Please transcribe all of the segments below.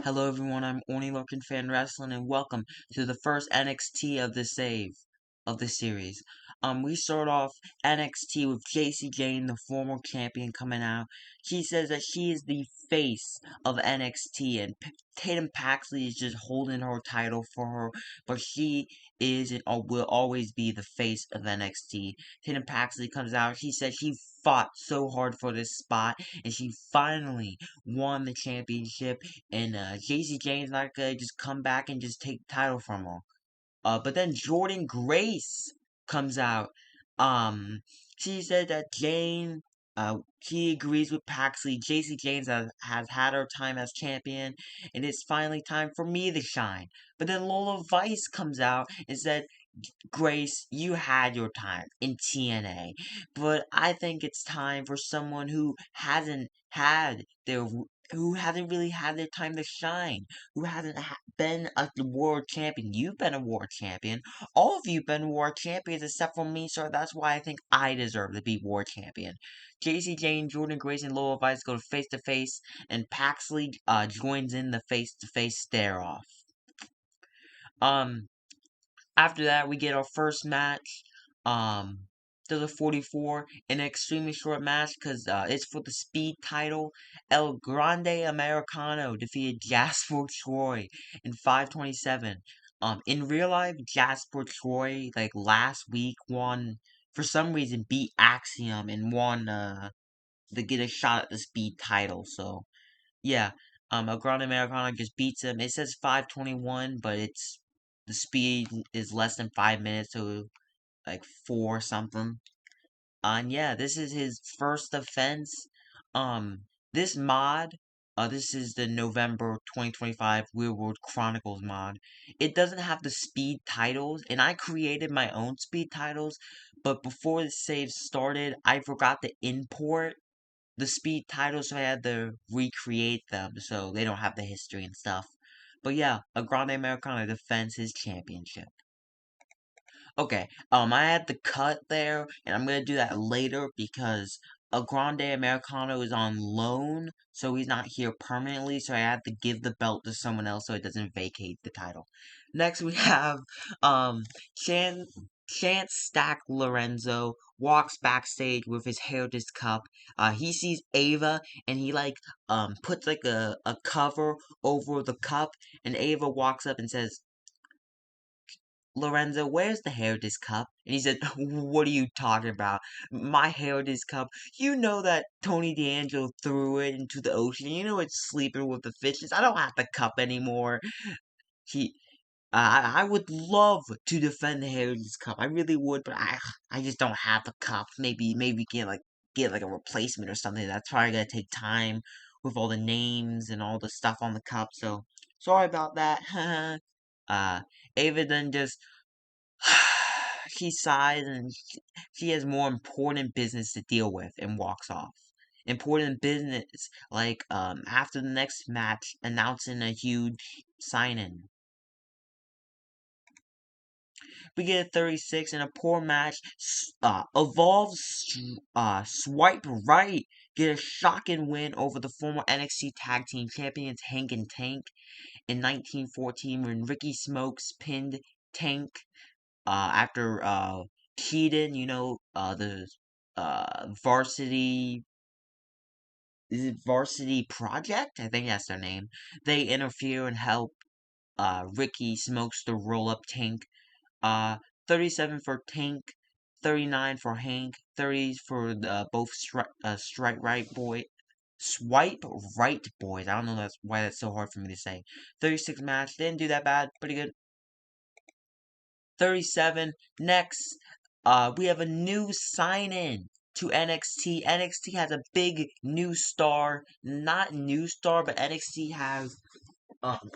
Hello everyone, I'm Orny Lurkin Fan Wrestling and welcome to the first NXT of the series. We start off NXT with JC Jane, the former champion, coming out. She says that she is the face of NXT and Tatum Paxley is just holding her title for her, but she is and will always be the face of NXT. Tatum Paxley comes out. She says she fought so hard for this spot and she finally won the championship, and JC Jane's not gonna just come back and just take the title from her. But then Jordan Grace comes out. She said that she agrees with Paxley. JC James has had her time as champion, and it's finally time for me to shine. But then Lola Vice comes out and said, Grace, you had your time in TNA, but I think it's time for someone who hasn't really had their time to shine, who hasn't been a world champion. You've been a world champion. All of you've been world champions except for me, so that's why I think I deserve to be world champion. JC Jane, Jordan Grace, and Lola Vice go face to face, and Paxley joins in the face to face stare off. After that, we get our first match. To the 44, an extremely short match because it's for the speed title. El Grande Americano defeated Jasper Troy in 5:27. In real life, Jasper Troy last week for some reason beat Axiom and won to get a shot at the speed title. So yeah, El Grande Americano just beats him. It says 5:21, but the speed is less than 5 minutes, so 4 something. And yeah, this is his first offense. This mod, this is the November 2025 Real World Chronicles mod. It doesn't have the speed titles, and I created my own speed titles, but before the save started, I forgot to import the speed titles, so I had to recreate them, so they don't have the history and stuff. But yeah, a Grande Americano defends his championship. Okay, I had to cut there, and I'm gonna do that later because a Grande Americano is on loan, so he's not here permanently, so I had to give the belt to someone else so it doesn't vacate the title. Next, we have, um, Chance Stack Lorenzo walks backstage with his Heritage Cup. He sees Ava, and he, puts, a cover over the cup, and Ava walks up and says, Lorenzo, where's the Heritage Cup? And he said, what are you talking about? My Heritage Cup? You know that Tony D'Angelo threw it into the ocean. You know it's sleeping with the fishes. I don't have the cup anymore. He, I would love to defend the Heritage Cup. I really would, but I just don't have the cup. Maybe get a replacement or something. That's probably gonna take time with all the names and all the stuff on the cup. So sorry about that. uh, Ava then just she sighs and she has more important business to deal with and walks off. Important business, after the next match, announcing a huge sign-in. We get a 36 in a poor match. Swipe right, get a shocking win over the former NXT Tag Team Champions Hank and Tank in 1914 when Ricky Smokes pinned Tank after Keaton, the varsity is it Varsity Project? I think that's their name. They interfere and help Ricky Smokes to roll up Tank. Uh 37 for Tank, 39 for Hank, 30 for the both Swipe right boys. I don't know why that's so hard for me to say. 36 match, didn't do that bad, pretty good. 37. Next, we have a new sign-in to NXT. NXT has a big new star. Not new star, but NXT has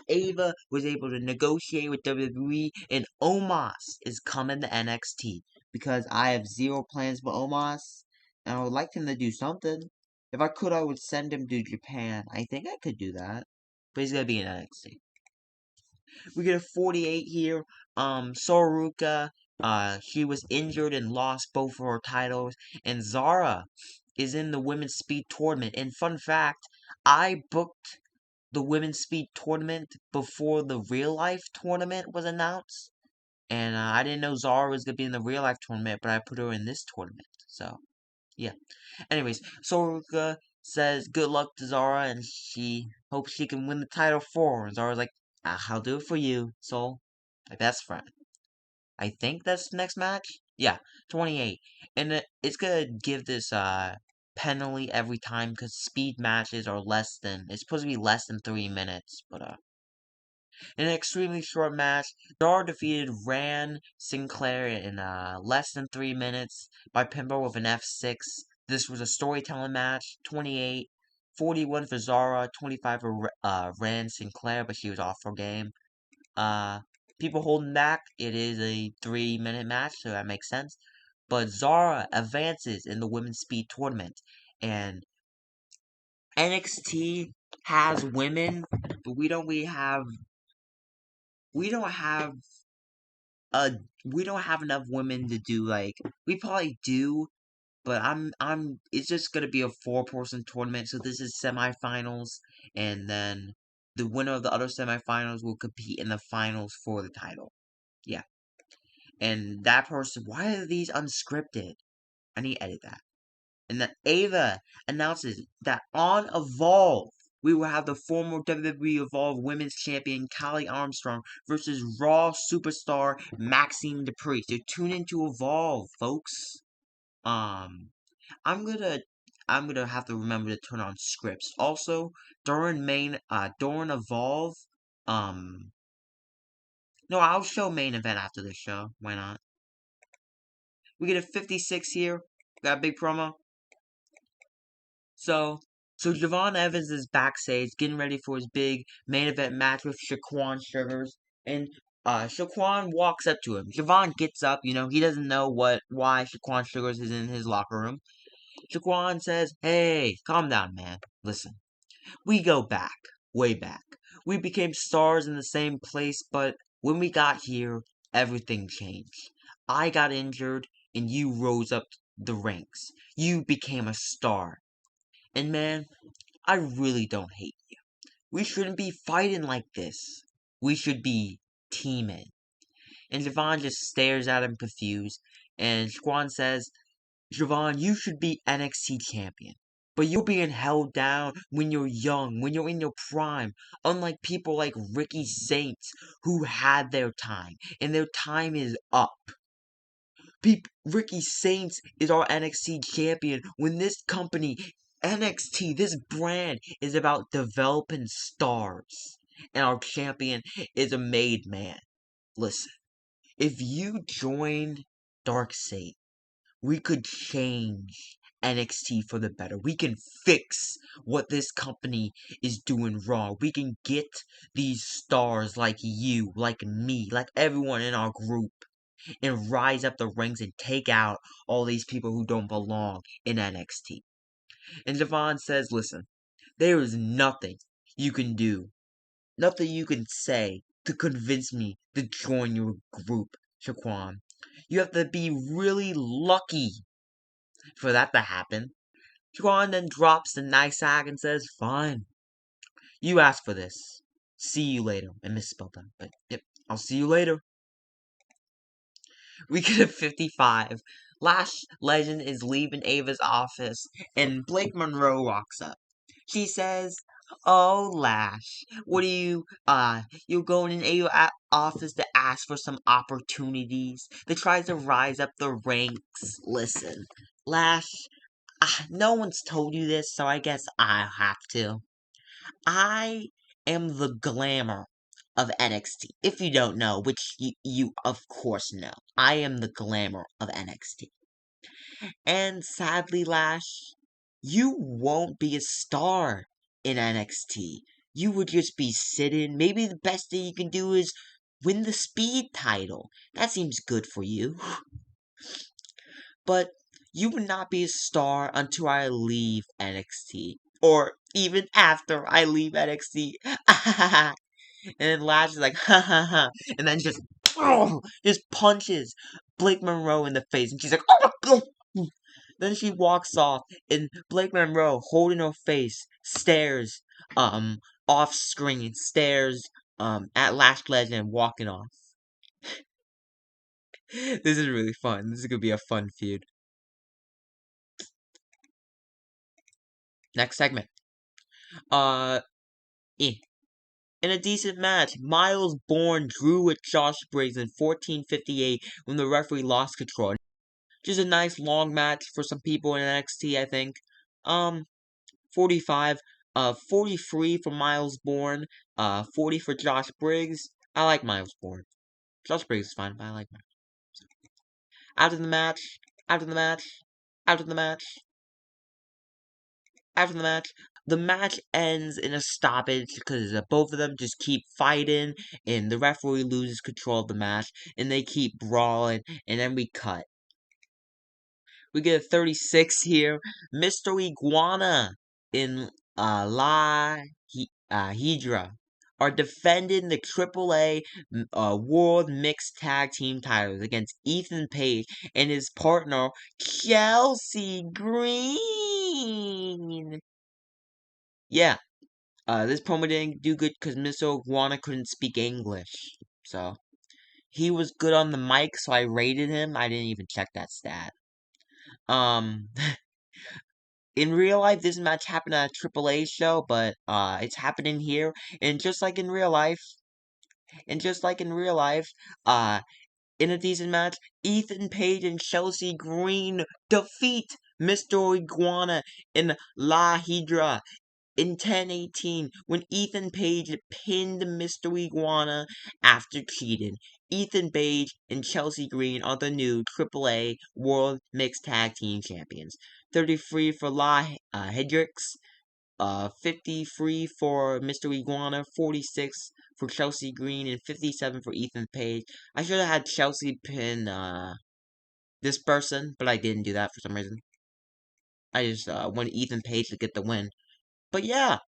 Ava was able to negotiate with WWE, and Omos is coming to NXT because I have zero plans for Omos, and I would like him to do something. If I could, I would send him to Japan. I think I could do that, but he's gonna be in NXT. We get a 48 here. Soruka, she was injured and lost both of her titles. And Zara is in the women's speed tournament. And fun fact, I booked the women's speed tournament before the real life tournament was announced. And I didn't know Zara was gonna be in the real life tournament, but I put her in this tournament. So yeah. Anyways, Soroka says good luck to Zara, and she hopes she can win the title for her. And Zara's like, I'll do it for you, Sol, my best friend. I think that's the next match. Yeah, 28, and it's gonna give this penalty every time because speed matches are less than. It's supposed to be less than 3 minutes, but in an extremely short match, Dar defeated Rand Sinclair in less than 3 minutes by pinfall with an F6. This was a storytelling match. 28, 41 for Zara, 25 for Rand Sinclair, but she was off for game. People holding back. It is a 3-minute match, so that makes sense. But Zara advances in the women's speed tournament, and NXT has women, but we don't have uh we don't have enough women to do like we probably do, but I'm it's just gonna be a 4-person tournament, so this is semifinals, and then the winner of the other semifinals will compete in the finals for the title. Yeah. And that person, why are these unscripted? I need to edit that. And then Ava announces that on Evolve, we will have the former WWE Evolve Women's Champion Callie Armstrong versus Raw superstar Maxine Dupree. So tune into Evolve, folks. I'm gonna I'm gonna have to remember to turn on scripts. Also, during Evolve, um, no, I'll show main event after this show. Why not? We get a 56 here. Got a big promo. So, Javon Evans is backstage getting ready for his big main event match with Shaquan Sugars, and Shaquan walks up to him. Javon gets up, he doesn't know why Shaquan Sugars is in his locker room. Shaquan says, "Hey, calm down, man. Listen, we go back, way back. We became stars in the same place, but when we got here, everything changed. I got injured, and you rose up the ranks. You became a star. And man, I really don't hate you. We shouldn't be fighting like this. We should be teaming." And Javon just stares at him confused. And Shaquan says, "Javon, you should be NXT champion. But you're being held down when you're young, when you're in your prime. Unlike people like Ricky Saints, who had their time, and their time is up. Ricky Saints is our NXT champion when this company, NXT, this brand, is about developing stars. And our champion is a made man. Listen, if you joined Darkseid, we could change NXT for the better. We can fix what this company is doing wrong. We can get these stars like you, like me, like everyone in our group, and rise up the ranks and take out all these people who don't belong in NXT." And Javon says, "Listen, there is nothing you can do, nothing you can say to convince me to join your group, Shaquan. You have to be really lucky for that to happen." Shaquan then drops the nice sack and says, "Fine, you asked for this. See you later." I misspelled that, but yep, I'll see you later. We get a 55. Lash Legend is leaving Ava's office, and Blake Monroe walks up. She says, "Oh, Lash, what are you're going in Ava's office to ask for some opportunities, to try to rise up the ranks. Listen, Lash, no one's told you this, so I guess I'll have to. I am the glamour of NXT. If you don't know, which you of course know, I am the glamour of NXT. And sadly, Lash, you won't be a star in NXT. You would just be sitting. Maybe the best thing you can do is win the speed title. That seems good for you. But you would not be a star until I leave NXT. Or even after I leave NXT." And then Lash is like, "Ha ha ha," and then just punches Blake Monroe in the face, and she's like, "Oh." Then she walks off, and Blake Monroe, holding her face, stares off screen stares at Lash Legend walking off. This is really fun. This is gonna be a fun feud. Next segment. In a decent match, Miles Bourne drew with Josh Briggs in 14:58 when the referee lost control. Just a nice long match for some people in NXT, I think. 45, 43 for Miles Bourne, 40 for Josh Briggs. I like Miles Bourne. Josh Briggs is fine, but I like Miles. After the match, after the match, after the match, after the match, the match ends in a stoppage because both of them just keep fighting, and the referee loses control of the match, and they keep brawling, and then we cut. We get a 36 here. Mr. Iguana in Hydra are defending the AAA World Mixed Tag Team titles against Ethan Page and his partner Chelsea Green. Yeah, this promo didn't do good because Mr. Iguana couldn't speak English. So, he was good on the mic, so I rated him. I didn't even check that stat. In real life, this match happened at a AAA show, but it's happening here, and just like in real life, uh, in a decent match, Ethan Page and Chelsea Green defeat Mr. Iguana in La Hydra in 10:18 when Ethan Page pinned Mr. Iguana after cheating. Ethan Page and Chelsea Green are the new AAA World Mixed Tag Team Champions. 33 for La Hendricks, 53 for Mr. Iguana, 46 for Chelsea Green, and 57 for Ethan Page. I should have had Chelsea pin this person, but I didn't do that for some reason. I just wanted Ethan Page to get the win. But yeah,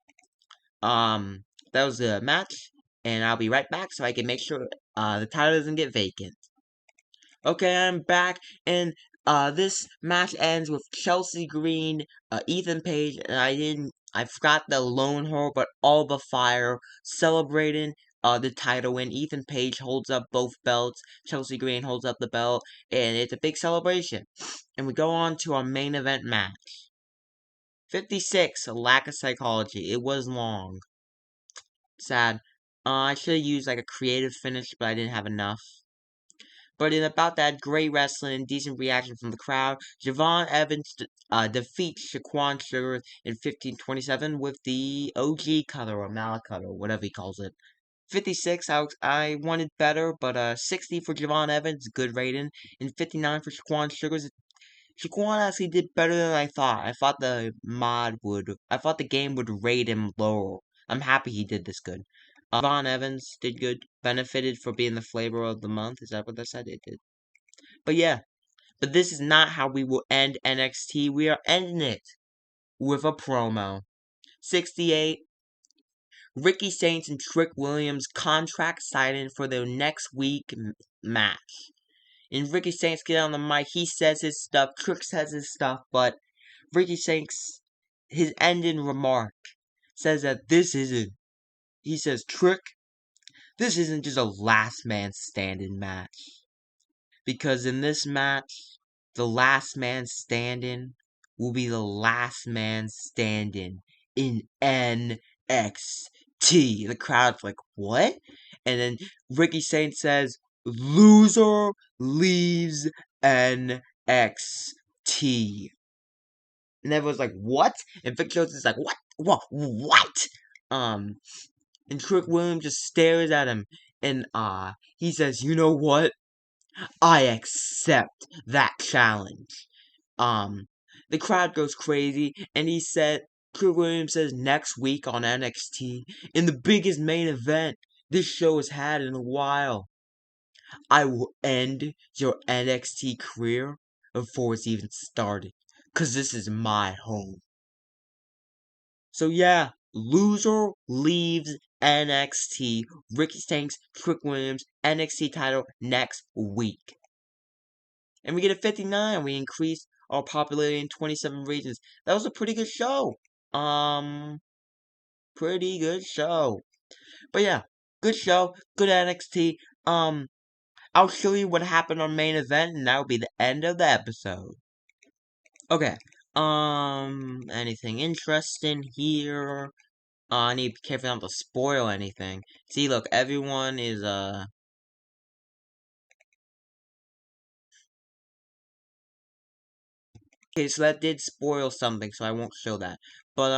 that was the match, and I'll be right back so I can make sure the title doesn't get vacant. Okay, I'm back, and this match ends with Chelsea Green, Ethan Page, and I forgot the Lone Her, but all the fire celebrating the title win. Ethan Page holds up both belts, Chelsea Green holds up the belt, and it's a big celebration. And we go on to our main event match. 56, a lack of psychology. It was long. Sad. I should have used like a creative finish, but I didn't have enough. But in about that, great wrestling and decent reaction from the crowd. Javon Evans defeats Shaquan Sugar in 15:27 with the OG cutter or Mallet cutter, whatever he calls it. 56, I wanted better, but 60 for Javon Evans, good rating, and 59 for Shaquan Sugars. Shaquan actually did better than I thought. I thought the game would rate him lower. I'm happy he did this good. Von Evans did good, benefited for being the flavor of the month. Is that what they said? It did. But yeah, but this is not how we will end NXT. We are ending it with a promo. 68. Ricky Saints and Trick Williams contract signing for their next week match. And Ricky Saints get on the mic, he says his stuff, Trick says his stuff, but Ricky Saints, his ending remark, says that he says, Trick, this isn't just a last man standing match. Because in this match, the last man standing will be the last man standing in NXT. The crowd's like, what? And then Ricky Saints says, loser leaves NXT. And everyone's like, what? And Vic Jones is like, what? What? And Trick Williams just stares at him. And, he says, you know what? I accept that challenge. The crowd goes crazy, and Trick Williams says next week on NXT, in the biggest main event this show has had in a while, I will end your NXT career before it's even started, 'cause this is my home. So yeah, loser leaves NXT. Ricky Stanks, Trick Williams, NXT title next week. And we get a 59. We increase our popularity in 27 regions. That was a pretty good show. pretty good show. But yeah, good show, good NXT. I'll show you what happened on main event, and that'll be the end of the episode. Okay. Anything interesting here? I need to be careful not to spoil anything. See, look, everyone is, okay, so that did spoil something, so I won't show that. But,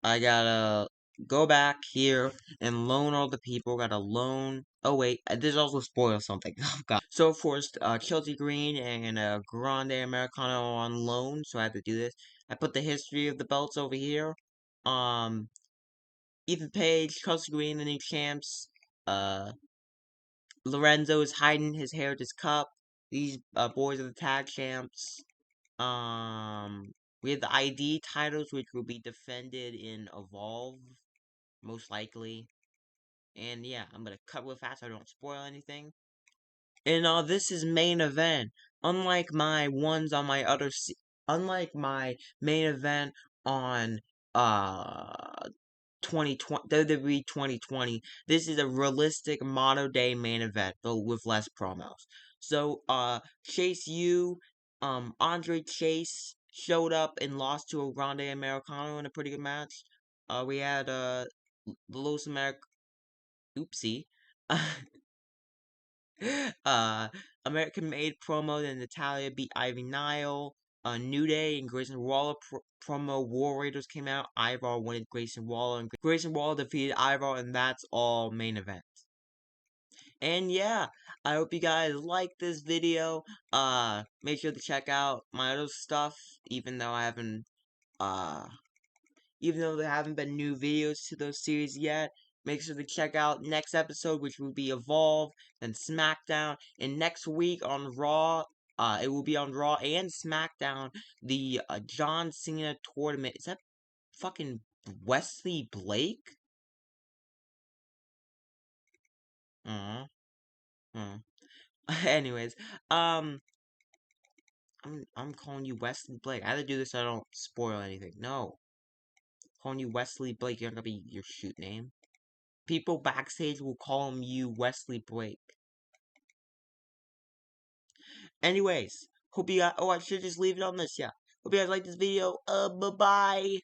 I gotta go back here and loan all the people. Gotta loan. Oh wait, this also spoils something. Oh god. So of course, Chelsea Green and Grande Americano on loan. So I had to do this. I put the history of the belts over here. Um, Ethan Page, Chelsea Green, the new champs. Lorenzo is hiding his Heritage Cup. These boys are the tag champs. We have the ID titles, which will be defended in Evolve, most likely. And yeah, I'm gonna cut real fast so I don't spoil anything. And this is main event. Unlike my ones on my unlike my main event on uh 2020 WWE 2020, this is a realistic modern day main event, but with less promos. So Chase U, Andre Chase showed up and lost to a Grande Americano in a pretty good match. We had the Los oopsie. uh, American Made promo, then Natalia beat Ivy Nile. New Day and Grayson Waller promo. War Raiders came out. Ivar wanted Grayson Waller, and Grayson Waller defeated Ivar, and that's all main event. And yeah, I hope you guys like this video. Make sure to check out my other stuff, even though I haven't, uh, even though there haven't been new videos to those series yet. Make sure to check out next episode, which will be Evolve, then SmackDown, and next week on Raw, it will be on Raw and SmackDown, the John Cena tournament. Is that fucking Wesley Blake? Uh, uh. Anyways, I'm calling you Wesley Blake. I had to do this so I don't spoil anything. No, calling you Wesley Blake. You're not gonna be your shoot name. People backstage will call him you Wesley Blake. Anyways, hope you guys. Oh, I should just leave it on this. Yeah. Hope you guys like this video. Bye bye.